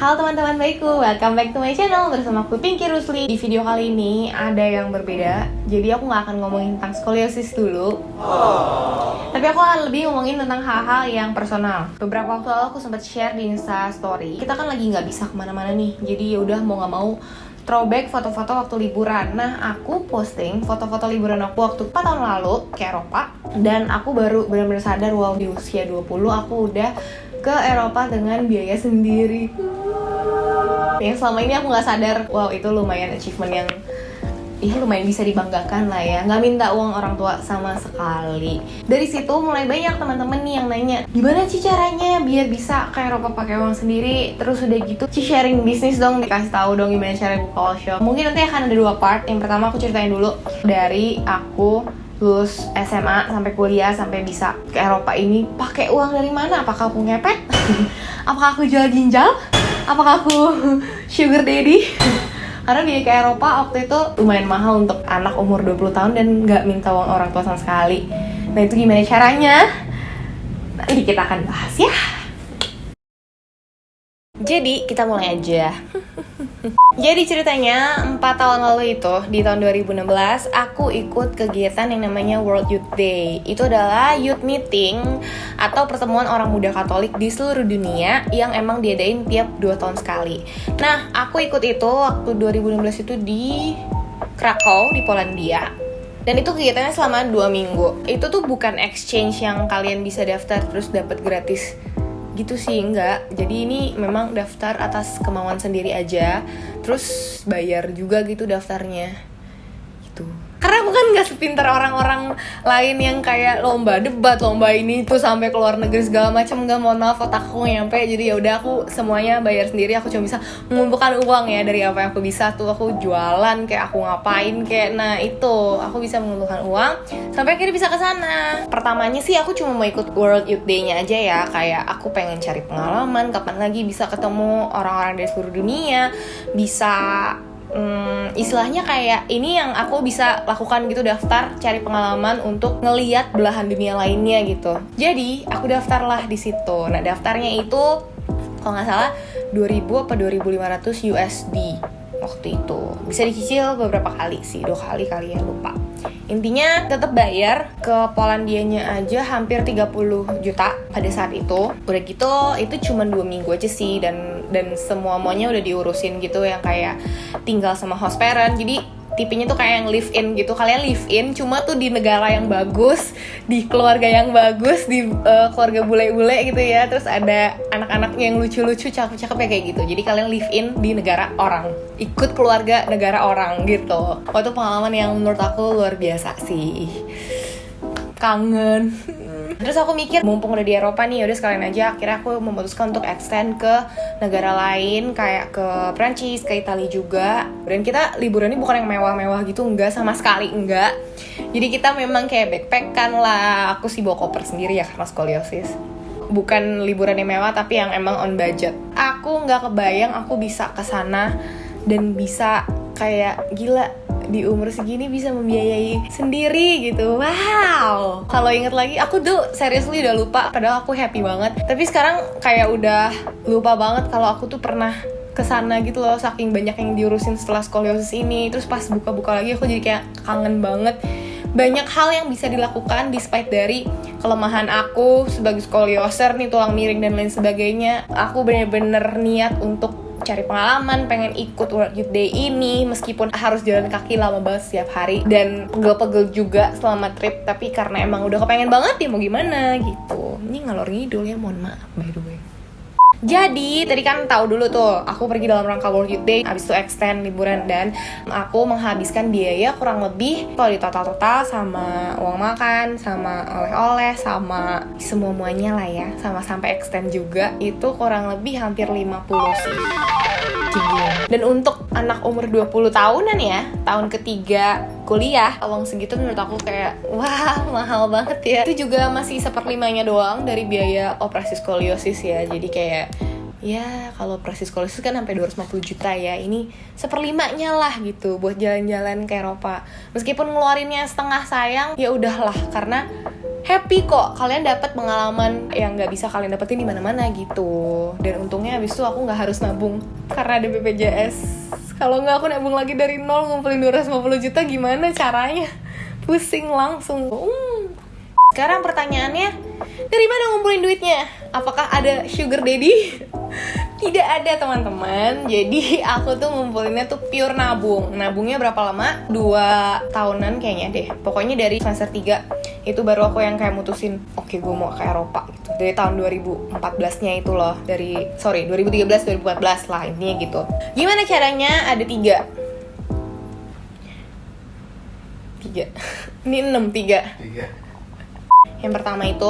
Halo teman-teman baikku, welcome back to my channel bersama aku Pinky Rusli. Di video kali ini ada yang berbeda. Jadi aku gak akan ngomongin tentang skoliosis dulu, tapi aku akan lebih ngomongin tentang hal-hal yang personal. Beberapa waktu lalu aku sempat share di Insta Story. Kita kan lagi gak bisa kemana-mana nih, jadi yaudah mau gak mau throwback foto-foto waktu liburan. Nah, aku posting foto-foto liburan aku waktu 4 tahun lalu ke Eropa. Dan aku baru benar-benar sadar, wow, di usia 20 aku udah ke Eropa dengan biaya sendiri. Yang selama ini aku gak sadar, wow, itu lumayan achievement yang lumayan bisa dibanggakan lah ya. Gak minta uang orang tua sama sekali. Dari situ mulai banyak teman-teman nih yang nanya, gimana Ci caranya biar bisa ke Eropa pakai uang sendiri? Terus udah gitu, Ci sharing bisnis dong, dikasih tahu dong gimana cara buka all shop. Mungkin nanti akan ada 2 part. Yang pertama aku ceritain dulu dari aku lulus SMA sampai kuliah sampai bisa ke Eropa ini pakai uang dari mana? Apakah aku ngepet? Apakah aku jual ginjal? Apakah aku sugar daddy? Karena biaya ke Eropa waktu itu lumayan mahal untuk anak umur 20 tahun dan nggak minta uang orang tua sama sekali. Nah itu gimana caranya? Nanti kita akan bahas ya. Jadi kita mulai aja. Jadi ceritanya 4 tahun lalu itu, di tahun 2016, aku ikut kegiatan yang namanya World Youth Day. Itu adalah youth meeting atau pertemuan orang muda Katolik di seluruh dunia yang emang diadain tiap 2 tahun sekali. Nah, aku ikut itu waktu 2016 itu di Krakow, di Polandia. Dan itu kegiatannya selama 2 minggu. Itu tuh bukan exchange yang kalian bisa daftar terus dapat gratis gitu sih, enggak. Jadi ini memang daftar atas kemauan sendiri aja, terus bayar juga gitu daftarnya gitu. Karena aku kan gak sepintar orang-orang lain yang kayak lomba debat, lomba ini tuh sampai ke luar negeri segala macam. Gak, mohon maaf, otakku nyampe. Jadi ya udah, aku semuanya bayar sendiri. Aku cuma bisa mengumpulkan uang ya dari apa yang aku bisa tuh. Aku jualan kayak, aku ngapain kayak, nah itu aku bisa mengumpulkan uang sampai akhirnya bisa ke sana. Pertamanya sih aku cuma mau ikut World Youth Day-nya aja ya, kayak aku pengen cari pengalaman, kapan lagi bisa ketemu orang-orang dari seluruh dunia, bisa istilahnya kayak ini yang aku bisa lakukan gitu, daftar cari pengalaman untuk ngelihat belahan dunia lainnya gitu. Jadi aku daftarlah di situ. Nah daftarnya itu kalau nggak salah 2000 apa 2500 USD waktu itu. Bisa dicicil beberapa kali sih, 2 kali kali ya, lupa. Intinya tetap bayar ke Polandianya aja hampir 30 juta pada saat itu. Udah gitu itu cuma 2 minggu aja sih, dan semua-muanya udah diurusin gitu, yang kayak tinggal sama host parent. Jadi tipenya tuh kayak yang live in gitu. Kalian live in cuma tuh di negara yang bagus, di keluarga yang bagus, di keluarga bule-bule gitu ya. Terus ada anak-anaknya yang lucu-lucu, cakep-cakep ya kayak gitu. Jadi kalian live in di negara orang, ikut keluarga negara orang gitu. Wah itu pengalaman yang menurut aku luar biasa sih. Kangen. Terus aku mikir, mumpung udah di Eropa nih, yaudah sekalian aja. Akhirnya aku memutuskan untuk extend ke negara lain, kayak ke Prancis, ke Italia juga. Dan kita liburan ini bukan yang mewah-mewah gitu, enggak, sama sekali enggak. Jadi kita memang kayak backpackan lah. Aku sih bawa koper sendiri ya karena skoliosis. Bukan liburan yang mewah, tapi yang emang on budget. Aku nggak kebayang aku bisa kesana dan bisa kayak gila, di umur segini bisa membiayai sendiri gitu. Wow. Kalau inget lagi, aku tuh seriously udah lupa. Padahal aku happy banget. Tapi sekarang kayak udah lupa banget kalau aku tuh pernah kesana gitu loh. Saking banyak yang diurusin setelah skoliosis ini. Terus pas buka-buka lagi aku jadi kayak kangen banget. Banyak hal yang bisa dilakukan despite dari kelemahan aku sebagai skolioser nih, tulang miring dan lain sebagainya. Aku bener-bener niat untuk cari pengalaman, pengen ikut World Youth Day ini meskipun harus jalan kaki lama banget setiap hari dan pegel-pegel juga selama trip, tapi karena emang udah kepengen banget ya mau gimana gitu. Ini ngalor ngidul ya, mohon maaf by the way. Jadi tadi kan tahu dulu tuh aku pergi dalam rangka World Youth Day, habis itu extend liburan, dan aku menghabiskan biaya kurang lebih kalau di total sama uang makan, sama oleh-oleh, sama semua-muanya lah ya, sama sampai extend juga, itu kurang lebih hampir 50 sih. Dan untuk anak umur 20 tahunan ya, tahun ketiga kuliah, uang segitu menurut aku kayak wah mahal banget ya. Itu juga masih 1/5-nya doang dari biaya operasi skoliosis ya. Jadi kayak ya kalau operasi skoliosis kan sampai 250 juta ya, ini 1/5-nya lah gitu buat jalan-jalan ke Eropa. Meskipun ngeluarinnya setengah sayang, ya udahlah, karena happy kok, kalian dapat pengalaman yang nggak bisa kalian dapetin di mana-mana gitu. Dan untungnya abis itu aku nggak harus nabung karena ada BPJS. Kalau nggak aku nabung lagi dari nol ngumpulin 250 juta gimana caranya? Pusing langsung. Sekarang pertanyaannya, dari mana ngumpulin duitnya? Apakah ada sugar daddy? Tidak ada teman-teman. Jadi aku tuh ngumpulinnya tuh pure nabung. Nabungnya berapa lama? 2 tahunan kayaknya deh. Pokoknya dari semester 3 itu baru aku yang kayak mutusin, oke, gue mau ke Eropa gitu. Dari tahun 2014-nya itu loh. 2013-2014 lah intinya gitu. Gimana caranya? Ada 3. Ini 3. Yang pertama itu,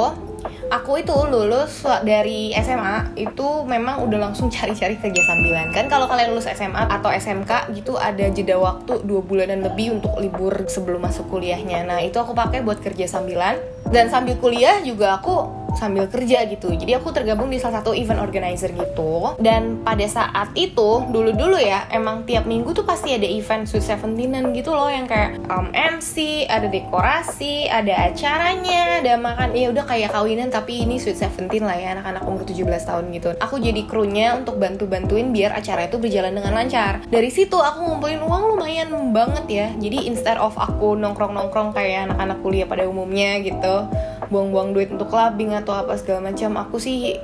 aku itu lulus dari SMA itu memang udah langsung cari-cari kerja sambilan. Kan kalau kalian lulus SMA atau SMK gitu ada jeda waktu 2 bulanan lebih untuk libur sebelum masuk kuliahnya. Nah itu aku pakai buat kerja sambilan. Dan sambil kuliah juga aku sambil kerja gitu. Jadi aku tergabung di salah satu event organizer gitu. Dan pada saat itu, dulu-dulu ya, emang tiap minggu tuh pasti ada event Sweet Seventeenan gitu loh, yang kayak MC, ada dekorasi, ada acaranya, ada makan, ya udah kayak kawinan tapi ini Sweet Seventeen lah ya, anak-anak umur 17 tahun gitu. Aku jadi krunya untuk bantu-bantuin biar acara itu berjalan dengan lancar. Dari situ aku ngumpulin uang lumayan banget ya. Jadi instead of aku nongkrong-nongkrong kayak anak-anak kuliah pada umumnya gitu, buang-buang duit untuk clubbing atau apa segala macam, aku sih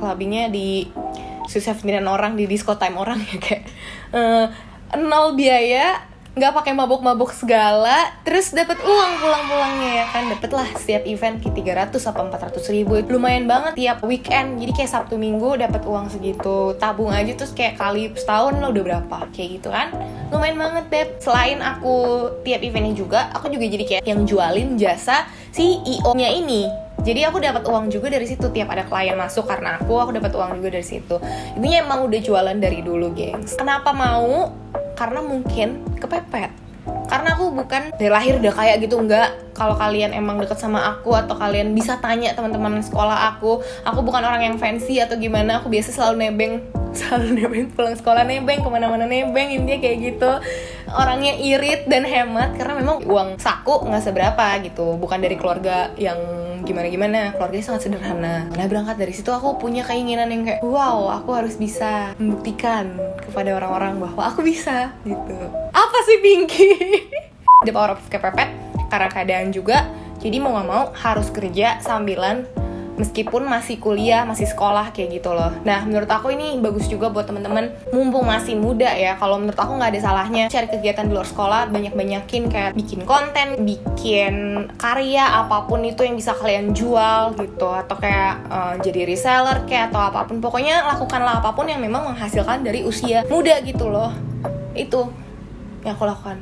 clubbingnya di susah Seventeenan orang, di disco time orang ya, kayak nol biaya, nggak pakai mabok-mabok segala, terus dapat uang pulang-pulangnya ya kan. Dapet lah setiap event kayak 300 apa 400 ribu, lumayan banget tiap weekend. Jadi kayak Sabtu Minggu dapat uang segitu, tabung aja terus kayak kali setahun lo udah berapa kayak gitu kan, lumayan banget deh. Selain aku tiap eventnya juga, aku juga jadi kayak yang jualin jasa CEO-nya ini. Jadi aku dapat uang juga dari situ tiap ada klien masuk, karena aku dapat uang juga dari situ. Intinya emang udah jualan dari dulu, gengs. Kenapa mau? Karena mungkin kepepet. Karena aku bukan dari lahir udah kayak gitu, enggak. Kalau kalian emang deket sama aku atau kalian bisa tanya teman-teman sekolah aku bukan orang yang fancy atau gimana. Aku biasa selalu nebeng pulang sekolah nebeng, kemana-mana nebeng, intinya kayak gitu. Orangnya irit dan hemat karena memang uang saku nggak seberapa gitu, bukan dari keluarga yang gimana-gimana, keluarganya sangat sederhana. Nah berangkat dari situ aku punya keinginan yang kayak, wow, aku harus bisa membuktikan kepada orang-orang bahwa aku bisa gitu. Apa sih Pinky? The power of kepepet, karena keadaan juga. Jadi mau gak mau harus kerja sambilan meskipun masih kuliah, masih sekolah kayak gitu loh. Nah menurut aku ini bagus juga buat teman-teman mumpung masih muda ya. Kalau menurut aku nggak ada salahnya cari kegiatan di luar sekolah, banyak-banyakin kayak bikin konten, bikin karya apapun itu yang bisa kalian jual gitu, atau kayak jadi reseller kayak atau apapun. Pokoknya lakukanlah apapun yang memang menghasilkan dari usia muda gitu loh. Itu yang aku lakukan.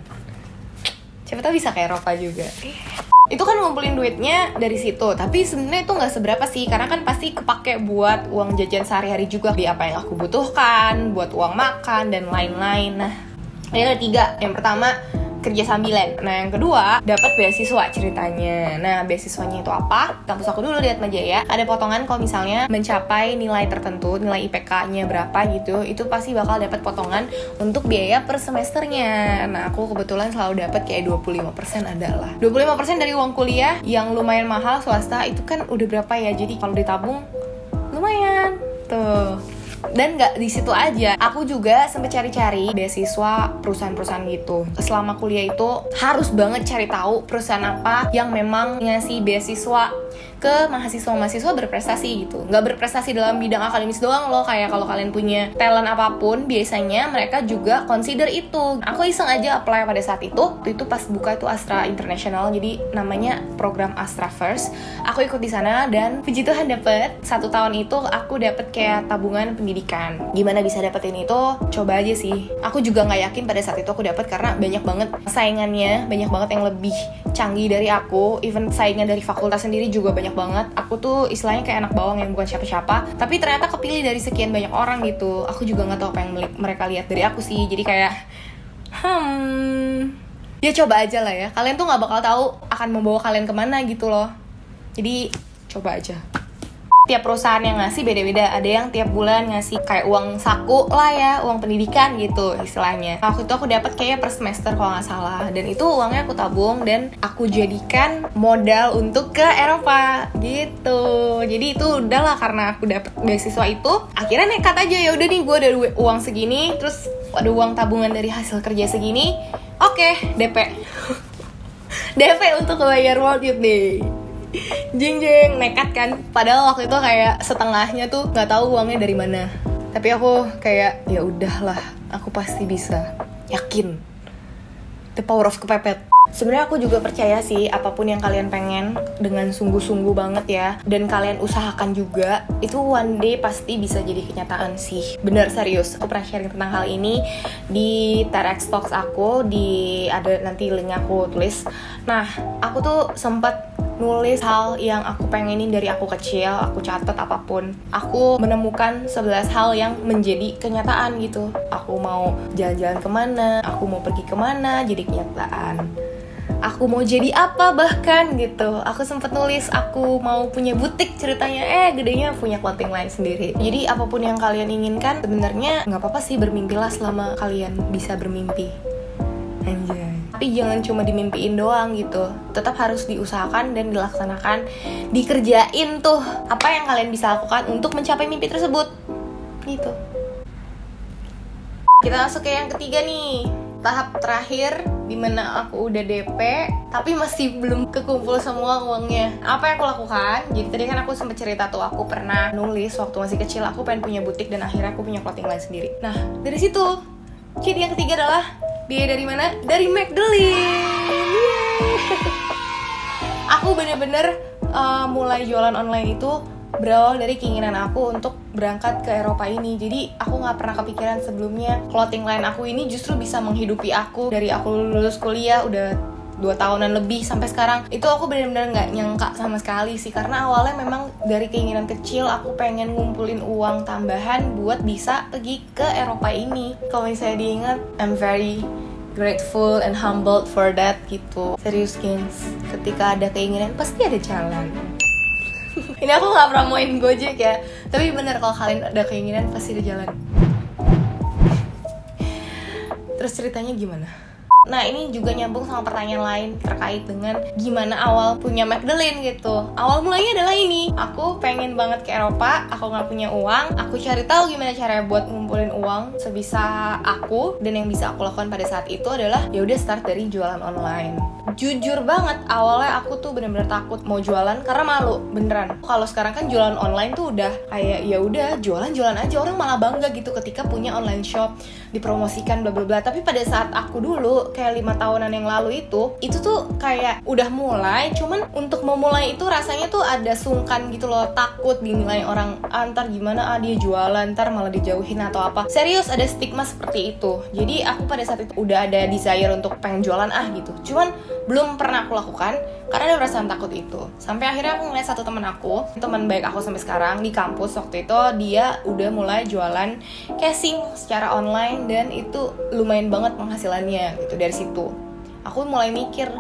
Siapa tahu bisa kayak Rova juga. Itu kan ngumpulin duitnya dari situ, tapi sebenarnya itu nggak seberapa sih, karena kan pasti kepake buat uang jajan sehari-hari juga, beli apa yang aku butuhkan, buat uang makan dan lain-lain. Nah, ini ada 3. Yang pertama kerja sambilan. Nah yang kedua dapat beasiswa ceritanya. Nah beasiswanya itu apa? Kampus aku dulu di Atmajaya ada potongan kalau misalnya mencapai nilai tertentu, nilai IPK-nya berapa gitu, itu pasti bakal dapat potongan untuk biaya per semesternya. Nah aku kebetulan selalu dapat kayak 25% adalah 25% dari uang kuliah yang lumayan mahal swasta. Itu kan udah berapa ya, jadi kalau ditabung lumayan tuh. Dan nggak di situ aja, aku juga sempet cari-cari beasiswa perusahaan-perusahaan gitu. Selama kuliah itu harus banget cari tahu perusahaan apa yang memang ngasih beasiswa ke mahasiswa-mahasiswa berprestasi gitu. Nggak berprestasi dalam bidang akademis doang loh, kayak kalau kalian punya talent apapun, biasanya mereka juga consider itu. Aku iseng aja apply pada saat itu pas buka itu Astra International, jadi namanya program Astra First. Aku ikut di sana dan puji Tuhan dapet. 1 tahun itu aku dapet kayak tabungan pendidikan. Gimana bisa dapetin itu? Coba aja sih. Aku juga nggak yakin pada saat itu aku dapet, karena banyak banget saingannya, banyak banget yang lebih canggih dari aku. Even saingan dari fakultas sendiri juga banyak banget. Aku tuh istilahnya kayak anak bawang yang bukan siapa-siapa, tapi ternyata kepilih dari sekian banyak orang gitu. Aku juga nggak tahu apa yang mereka lihat dari aku sih. Jadi kayak ya coba aja lah ya. Kalian tuh nggak bakal tahu akan membawa kalian kemana gitu loh. Jadi coba aja. Tiap perusahaan yang ngasih beda-beda. Ada yang tiap bulan ngasih kayak uang saku lah ya, uang pendidikan gitu istilahnya. Waktu itu aku dapat kayak per semester kalau nggak salah. Dan itu uangnya aku tabung dan aku jadikan modal untuk ke Eropa gitu. Jadi itu udahlah, karena aku dapat beasiswa itu, akhirnya nekat aja, ya udah nih gue ada uang segini, terus ada uang tabungan dari hasil kerja segini. Oke, DP. DP untuk bayar World Youth Day. Jeng nekat kan, padahal waktu itu kayak setengahnya tuh nggak tahu uangnya dari mana, tapi aku kayak ya udahlah, aku pasti bisa, yakin. The power of kepepet. Sebenarnya aku juga percaya sih, apapun yang kalian pengen dengan sungguh-sungguh banget ya, dan kalian usahakan juga, itu one day pasti bisa jadi kenyataan sih. Bener, serius. Aku pernah sharing tentang hal ini di TEDx Talks aku, ada nanti linknya aku tulis. Nah, aku tuh sempat nulis hal yang aku pengenin dari aku kecil, aku catat apapun. Aku menemukan 11 hal yang menjadi kenyataan gitu. Aku mau jalan-jalan kemana, aku mau pergi kemana, jadi kenyataan. Aku mau jadi apa bahkan gitu. Aku sempat nulis aku mau punya butik ceritanya, gedenya punya clothing line sendiri. Jadi apapun yang kalian inginkan, sebenarnya nggak apa-apa sih bermimpilah selama kalian bisa bermimpi. Anjay. Tapi jangan cuma dimimpiin doang gitu. Tetap harus diusahakan dan dilaksanakan, dikerjain tuh apa yang kalian bisa lakukan untuk mencapai mimpi tersebut. Gitu. Kita masuk ke yang ketiga nih. Tahap terakhir dimana aku udah DP tapi masih belum kekumpul semua uangnya. Apa yang aku lakukan? Jadi tadi kan aku sempat cerita tuh, aku pernah nulis waktu masih kecil aku pengen punya butik dan akhirnya aku punya clothing line sendiri. Nah dari situ, jadi yang ketiga adalah biaya dari mana? Dari Magdalene. Aku bener-bener mulai jualan online itu berawal dari keinginan aku untuk berangkat ke Eropa ini. Jadi aku gak pernah kepikiran sebelumnya clothing line aku ini justru bisa menghidupi aku. Dari aku lulus kuliah udah 2 tahunan lebih sampai sekarang, itu aku benar-benar nggak nyangka sama sekali sih, karena awalnya memang dari keinginan kecil aku pengen ngumpulin uang tambahan buat bisa pergi ke Eropa ini. Kalau misalnya diingat, I'm very grateful and humbled for that gitu. Serius guys, ketika ada keinginan pasti ada jalan. Ini aku nggak promoin Gojek ya, tapi bener kalau kalian ada keinginan pasti ada jalan. Terus ceritanya gimana? Nah ini juga nyambung sama pertanyaan lain terkait dengan gimana awal punya Magdalene gitu. Awal mulanya adalah ini, aku pengen banget ke Eropa, aku gak punya uang, aku cari tahu gimana caranya buat ngumpulin uang sebisa aku. Dan yang bisa aku lakukan pada saat itu adalah ya udah start dari jualan online. Jujur banget, awalnya aku tuh bener-bener takut mau jualan karena malu, beneran. Kalau sekarang kan jualan online tuh udah kayak ya udah jualan aja, orang malah bangga gitu ketika punya online shop, dipromosikan bla bla bla. Tapi pada saat aku dulu kayak 5 tahunan yang lalu itu tuh kayak udah mulai, cuman untuk memulai itu rasanya tuh ada sungkan gitu loh, takut dinilai orang, ntar gimana dia jualan, ntar malah dijauhin atau apa. Serius ada stigma seperti itu. Jadi aku pada saat itu udah ada desire untuk pengen jualan gitu, cuman belum pernah aku lakukan karena ada perasaan takut itu. Sampai akhirnya aku ngeliat satu teman baik aku sampai sekarang di kampus waktu itu, dia udah mulai jualan casing secara online dan itu lumayan banget penghasilannya gitu. Dari situ aku mulai mikir,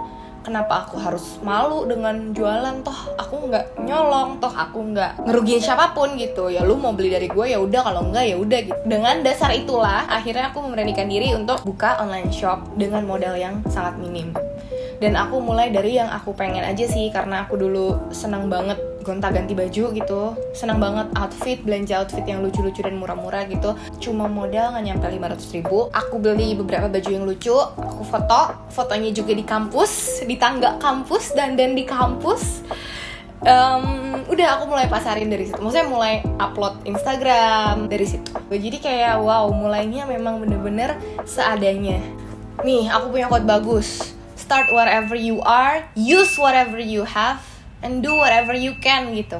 kenapa aku harus malu dengan jualan, toh aku nggak nyolong, toh aku nggak ngerugiin siapapun gitu. Ya lu mau beli dari gue ya udah, kalau enggak ya udah gitu. Dengan dasar itulah akhirnya aku memberanikan diri untuk buka online shop dengan modal yang sangat minim. Dan aku mulai dari yang aku pengen aja sih, karena aku dulu senang banget gonta-ganti baju gitu, senang banget belanja outfit yang lucu-lucu dan murah-murah gitu. Cuma modal nggak nyampe 500.000. Aku beli beberapa baju yang lucu, aku fotonya juga di kampus, di tangga kampus, dan di kampus. Udah aku mulai pasarin dari situ, maksudnya mulai upload Instagram dari situ. Jadi kayak wow, mulainya memang bener-bener seadanya. Nih aku punya quote bagus, start wherever you are, use whatever you have, and do whatever you can gitu.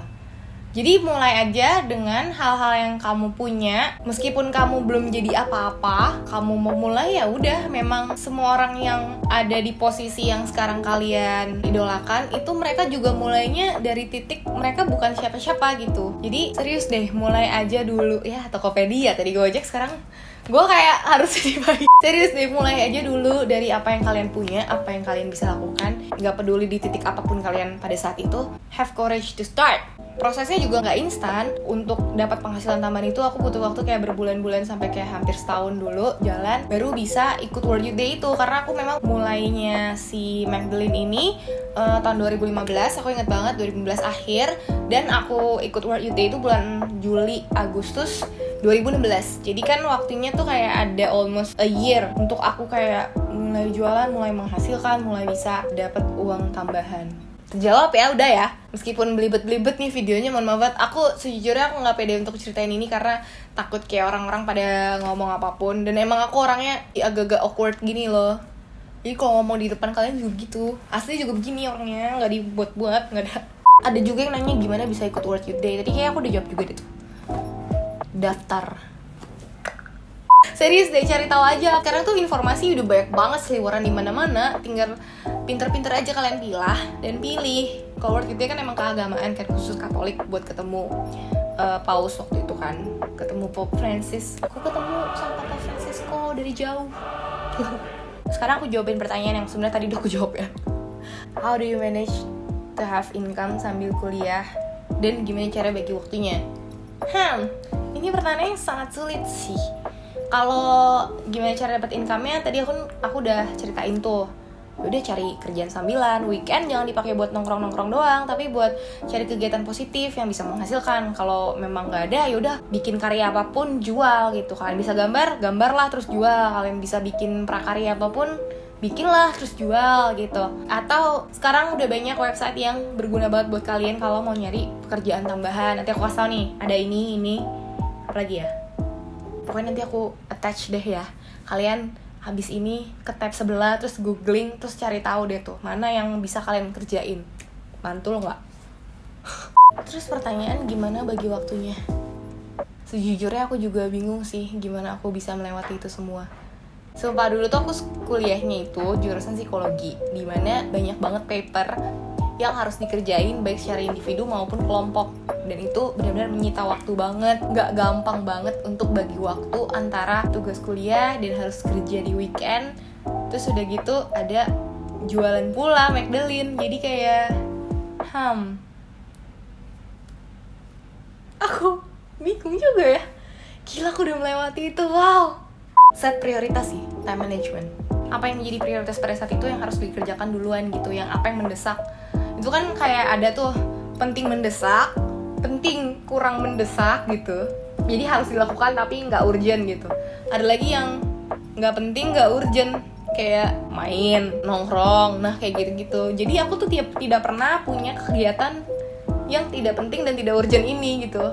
Jadi mulai aja dengan hal-hal yang kamu punya, meskipun kamu belum jadi apa-apa, kamu mau mulai ya udah. Memang semua orang yang ada di posisi yang sekarang kalian idolakan itu mereka juga mulainya dari titik mereka bukan siapa-siapa gitu. Jadi serius deh, mulai aja dulu ya. Tokopedia tadi Gojek, sekarang gue kayak harus dibayar. Serius deh, mulai aja dulu dari apa yang kalian punya, apa yang kalian bisa lakukan. Gak peduli di titik apapun kalian pada saat itu, have courage to start. prosesnya juga nggak instan. Untuk dapat penghasilan tambahan itu aku butuh waktu kayak berbulan-bulan sampai kayak hampir setahun dulu jalan baru bisa ikut World Youth Day itu. Karena aku memang mulainya si Magdalene ini tahun 2015, aku ingat banget 2015 akhir, dan aku ikut World Youth Day itu bulan Juli Agustus 2016. Jadi kan waktunya tuh kayak ada almost a year untuk aku kayak mulai jualan, mulai menghasilkan, mulai bisa dapat uang tambahan. Terjawab ya, udah ya. Meskipun belibet-belibet nih videonya, mohon maaf banget. Aku sejujurnya aku nggak pede untuk ceritain ini karena takut kayak orang-orang pada ngomong apapun. Dan emang aku orangnya agak-agak awkward gini loh. Jadi kalau ngomong di depan kalian juga gitu. Asli juga begini orangnya, nggak dibuat-buat, nggak ada. Ada juga yang nanya gimana bisa ikut World Youth Day. Tadi kayak aku udah jawab juga deh tuh. Daftar. Serius deh, cari tahu aja. Karena tuh informasi udah banyak banget seliweran di mana-mana. Tinggal pinter-pinter aja kalian pilah dan pilih. Kalau World Youth Day kan emang keagamaan kan, khusus Katolik buat ketemu Paus waktu itu kan. Ketemu Pope Francis. Aku ketemu sama Papa Francisco dari jauh. Sekarang aku jawabin pertanyaan yang sebenarnya tadi udah aku jawab ya. How do you manage to have income sambil kuliah? Dan gimana cara bagi waktunya? Ini pertanyaan yang sangat sulit sih. Kalau gimana cara dapat income-nya, tadi aku udah ceritain tuh. Udah cari kerjaan sambilan, weekend jangan dipakai buat nongkrong-nongkrong doang, tapi buat cari kegiatan positif yang bisa menghasilkan. Kalau memang nggak ada, yaudah bikin karya apapun, jual gitu. Kalian bisa gambarlah terus jual. Kalian bisa bikin prakarya apapun, bikinlah terus jual gitu. Atau sekarang udah banyak website yang berguna banget buat kalian kalau mau nyari pekerjaan tambahan. Nanti aku kasih tau nih, ada ini apa lagi ya, pokoknya nanti aku attach deh ya. Kalian habis ini ke tab sebelah, terus googling, terus cari tahu deh tuh mana yang bisa kalian kerjain. Mantul nggak? Terus pertanyaan gimana bagi waktunya? Sejujurnya aku juga bingung sih gimana aku bisa melewati itu semua. Sumpah dulu tuh aku kuliahnya itu jurusan psikologi, dimana banyak banget paper yang harus dikerjain baik secara individu maupun kelompok. Dan itu benar-benar menyita waktu banget. Gak gampang banget untuk bagi waktu antara tugas kuliah dan harus kerja di weekend. Terus udah gitu ada jualan pula Magdalene. Jadi kayak aku bingung juga ya. Gila, aku udah melewati itu, wow. Set prioritas sih, time management. Apa yang menjadi prioritas pada saat itu yang harus dikerjakan duluan gitu. Yang apa yang mendesak. Itu kan kayak ada tuh penting mendesak, penting kurang mendesak gitu. Jadi harus dilakukan tapi nggak urgent gitu. Ada lagi yang nggak penting nggak urgent, kayak main, nongkrong, nah kayak gitu-gitu. Jadi aku tuh tidak pernah punya kegiatan yang tidak penting dan tidak urgent ini gitu.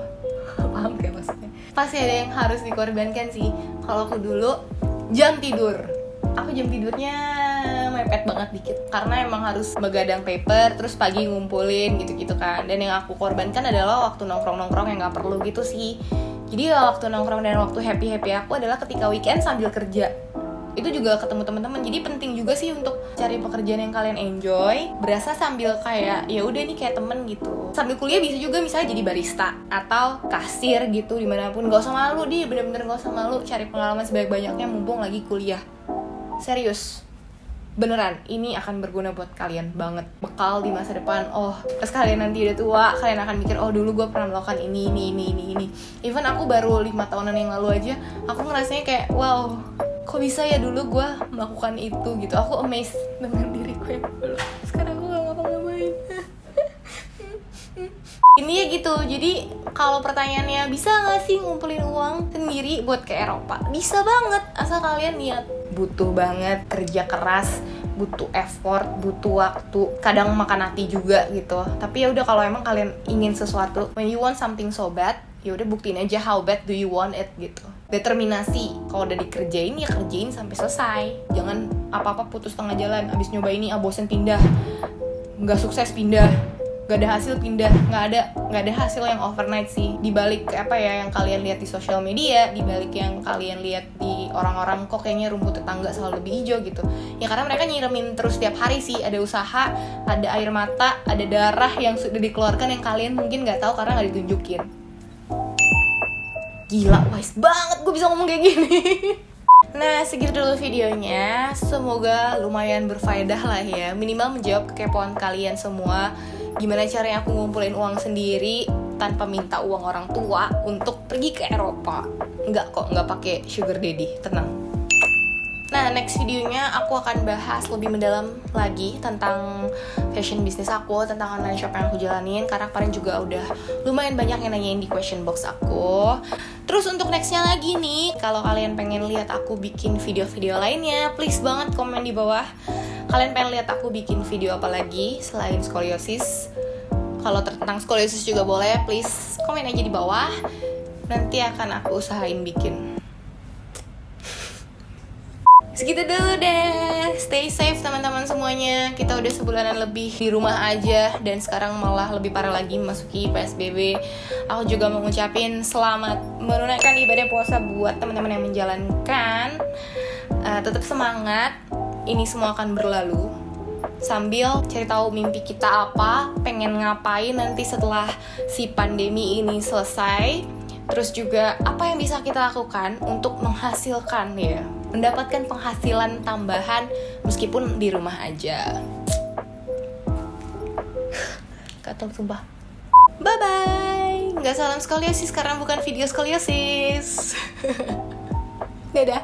Paham gak maksudnya? Pasti ada yang harus dikorbankan sih. Kalau aku dulu jam tidur, aku jam tidurnya mepet banget dikit karena emang harus begadang paper, terus pagi ngumpulin gitu-gitu kan. Dan yang aku korbankan adalah waktu nongkrong-nongkrong yang gak perlu gitu sih. Jadi waktu nongkrong dan waktu happy-happy aku adalah ketika weekend sambil kerja. Itu juga ketemu teman-teman. Jadi penting juga sih untuk cari pekerjaan yang kalian enjoy, berasa sambil kayak ya udah nih kayak temen gitu. Sambil kuliah bisa juga misalnya jadi barista atau kasir gitu dimanapun. Gak usah malu deh, bener-bener gak usah malu. Cari pengalaman sebanyak-banyaknya mumpung lagi kuliah. Serius, beneran ini akan berguna buat kalian banget. Bekal di masa depan. Oh, pas kalian nanti udah tua, kalian akan mikir, oh dulu gue pernah melakukan ini. Even aku baru 5 tahunan yang lalu aja, aku ngerasanya kayak wow, kok bisa ya dulu gue melakukan itu gitu. Aku amazed dengan diriku yang dulu. Sekarang aku gak ngapa-ngapain. Ini ya gitu. Jadi kalau pertanyaannya bisa gak sih ngumpulin uang sendiri buat ke Eropa? Bisa banget, asal kalian niat. Butuh banget kerja keras, butuh effort, butuh waktu, kadang makan hati juga gitu. Tapi ya udah, kalau emang kalian ingin sesuatu, when you want something so bad, ya udah buktiin aja how bad do you want it gitu. Determinasi, kalau udah dikerjain ya kerjain sampai selesai. Jangan apa-apa putus tengah jalan, abis nyoba ini bosen pindah, nggak sukses pindah, nggak ada hasil pindah. Nggak ada hasil yang overnight sih. Dibalik apa ya yang kalian lihat di sosial media, dibalik yang kalian lihat di orang-orang, kok kayaknya rumput tetangga selalu lebih hijau gitu. Ya karena mereka nyiramin terus tiap hari sih. Ada usaha, ada air mata, ada darah yang sudah dikeluarkan yang kalian mungkin nggak tahu karena nggak ditunjukin. Gila, wise banget gue bisa ngomong kayak gini. Nah, segitu dulu videonya. Semoga lumayan berfaedah lah ya. Minimal menjawab kekepoan kalian semua. Gimana caranya aku ngumpulin uang sendiri tanpa minta uang orang tua untuk pergi ke Eropa. Enggak kok, enggak pakai sugar daddy, tenang. Nah, next videonya aku akan bahas lebih mendalam lagi tentang fashion bisnis aku, tentang online shop yang aku jalanin, karena kemarin juga udah lumayan banyak yang nanyain di question box aku. Terus untuk nextnya lagi nih, kalau kalian pengen lihat aku bikin video-video lainnya, please banget komen di bawah. Kalian pengen lihat aku bikin video apa lagi selain skoliosis? Kalau tentang skoliosis juga boleh, please komen aja di bawah. Nanti akan aku usahain bikin. Segitu dulu deh. Stay safe teman-teman semuanya. Kita udah sebulanan lebih di rumah aja, dan sekarang malah lebih parah lagi memasuki PSBB. Aku juga mau ngucapin selamat menunaikan ibadah puasa buat teman-teman yang menjalankan. Tetap semangat. Ini semua akan berlalu. Sambil cari tahu mimpi kita apa, pengen ngapain nanti setelah si pandemi ini selesai. Terus juga apa yang bisa kita lakukan untuk menghasilkan mendapatkan penghasilan tambahan meskipun di rumah aja. Gatel sumpah. Bye bye. Nggak salam skoliosis karena bukan video skoliosis. Dadah.